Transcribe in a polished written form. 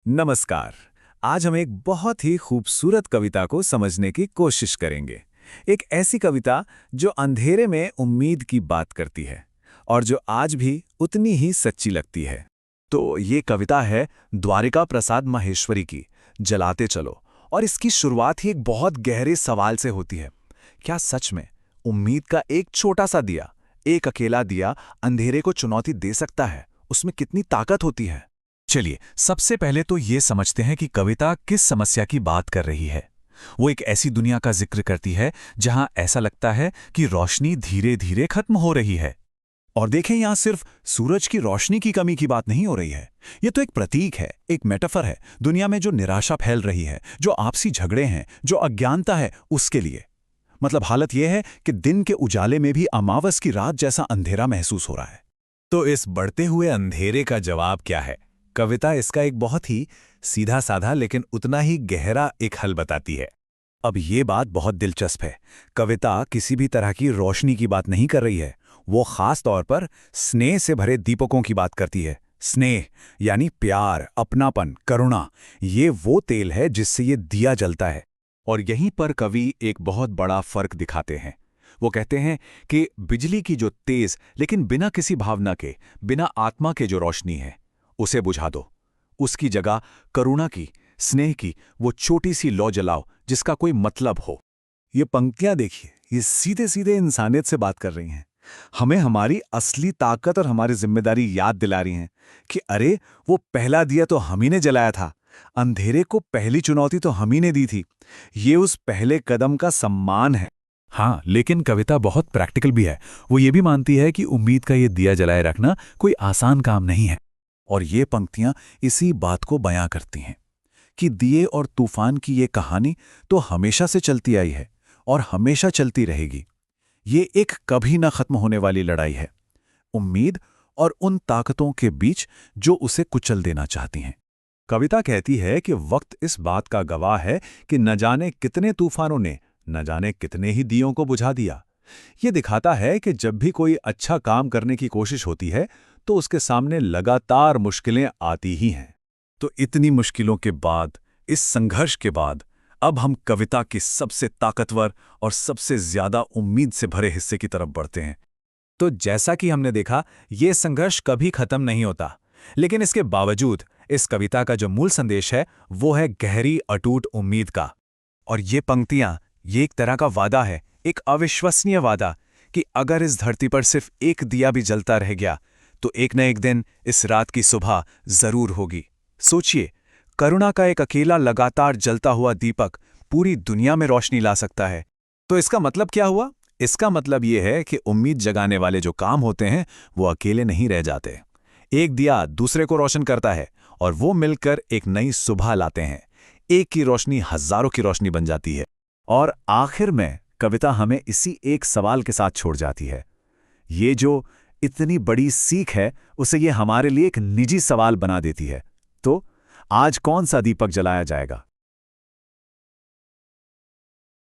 नमस्कार। आज हम एक बहुत ही खूबसूरत कविता को समझने की कोशिश करेंगे। एक ऐसी कविता जो अंधेरे में उम्मीद की बात करती है और जो आज भी उतनी ही सच्ची लगती है। तो ये कविता है द्वारिका प्रसाद माहेश्वरी की, जलाते चलो। और इसकी शुरुआत ही एक बहुत गहरे सवाल से होती है। क्या सच में उम्मीद का एक छोटा सा दिया, एक अकेला दिया, अंधेरे को चुनौती दे सकता है? उसमें कितनी ताकत होती है? चलिए, सबसे पहले तो ये समझते हैं कि कविता किस समस्या की बात कर रही है। वो एक ऐसी दुनिया का जिक्र करती है जहां ऐसा लगता है कि रोशनी धीरे धीरे खत्म हो रही है। और देखें, यहां सिर्फ सूरज की रोशनी की कमी की बात नहीं हो रही है। ये तो एक प्रतीक है, एक मेटाफर है दुनिया में जो निराशा फैल रही है, जो आपसी झगड़े हैं, जो अज्ञानता है, उसके लिए। मतलब हालत यह है कि दिन के उजाले में भी अमावस की रात जैसा अंधेरा महसूस हो रहा है। तो इस बढ़ते हुए अंधेरे का जवाब क्या है? कविता इसका एक बहुत ही सीधा साधा लेकिन उतना ही गहरा एक हल बताती है। अब ये बात बहुत दिलचस्प है। कविता किसी भी तरह की रोशनी की बात नहीं कर रही है। वो खास तौर पर स्नेह से भरे दीपकों की बात करती है। स्नेह यानी प्यार, अपनापन, करुणा। ये वो तेल है जिससे ये दिया जलता है। और यहीं पर कवि एक बहुत बड़ा फर्क दिखाते हैं। वो कहते हैं कि बिजली की जो तेज लेकिन बिना किसी भावना के, बिना आत्मा के जो रोशनी है, उसे बुझा दो। उसकी जगह करुणा की, स्नेह की वो छोटी सी लौ जलाओ जिसका कोई मतलब हो। ये पंक्तियां देखिए, ये सीधे सीधे इंसानियत से बात कर रही हैं। हमें हमारी असली ताकत और हमारी जिम्मेदारी याद दिला रही हैं कि अरे, वो पहला दिया तो हम ही ने जलाया था। अंधेरे को पहली चुनौती तो हम ही ने दी थी। ये उस पहले कदम का सम्मान है। हाँ, लेकिन कविता बहुत प्रैक्टिकल भी है। वो ये भी मानती है कि उम्मीद का ये दिया जलाए रखना कोई आसान काम नहीं है। और ये पंक्तियां इसी बात को बयां करती हैं कि दिए और तूफान की ये कहानी तो हमेशा से चलती आई है और हमेशा चलती रहेगी। ये एक कभी ना खत्म होने वाली लड़ाई है, उम्मीद और उन ताकतों के बीच जो उसे कुचल देना चाहती हैं। कविता कहती है कि वक्त इस बात का गवाह है कि न जाने कितने तूफानों ने, न जाने कितने ही दियों को बुझा दिया। ये दिखाता है कि जब भी कोई अच्छा काम करने की कोशिश होती है तो उसके सामने लगातार मुश्किलें आती ही हैं। तो इतनी मुश्किलों के बाद, इस संघर्ष के बाद, अब हम कविता की सबसे ताकतवर और सबसे ज्यादा उम्मीद से भरे हिस्से की तरफ बढ़ते हैं। तो जैसा कि हमने देखा, ये संघर्ष कभी खत्म नहीं होता। लेकिन इसके बावजूद इस कविता का जो मूल संदेश है वो है गहरी अटूट उम्मीद का। और ये पंक्तियां, ये एक तरह का वादा है, एक अविश्वसनीय वादा कि अगर इस धरती पर सिर्फ एक दिया भी जलता रह गया तो एक न एक दिन इस रात की सुबह जरूर होगी। सोचिए, करुणा का एक अकेला लगातार जलता हुआ दीपक पूरी दुनिया में रोशनी ला सकता है। तो इसका मतलब क्या हुआ? इसका मतलब यह है कि उम्मीद जगाने वाले जो काम होते हैं वो अकेले नहीं रह जाते। एक दिया दूसरे को रोशन करता है और वो मिलकर एक नई सुबह लाते हैं। एक की रोशनी हजारों की रोशनी बन जाती है। और आखिर में कविता हमें इसी एक सवाल के साथ छोड़ जाती है। ये जो इतनी बड़ी सीख है उसे ये हमारे लिए एक निजी सवाल बना देती है। तो आज कौन सा दीपक जलाया जाएगा?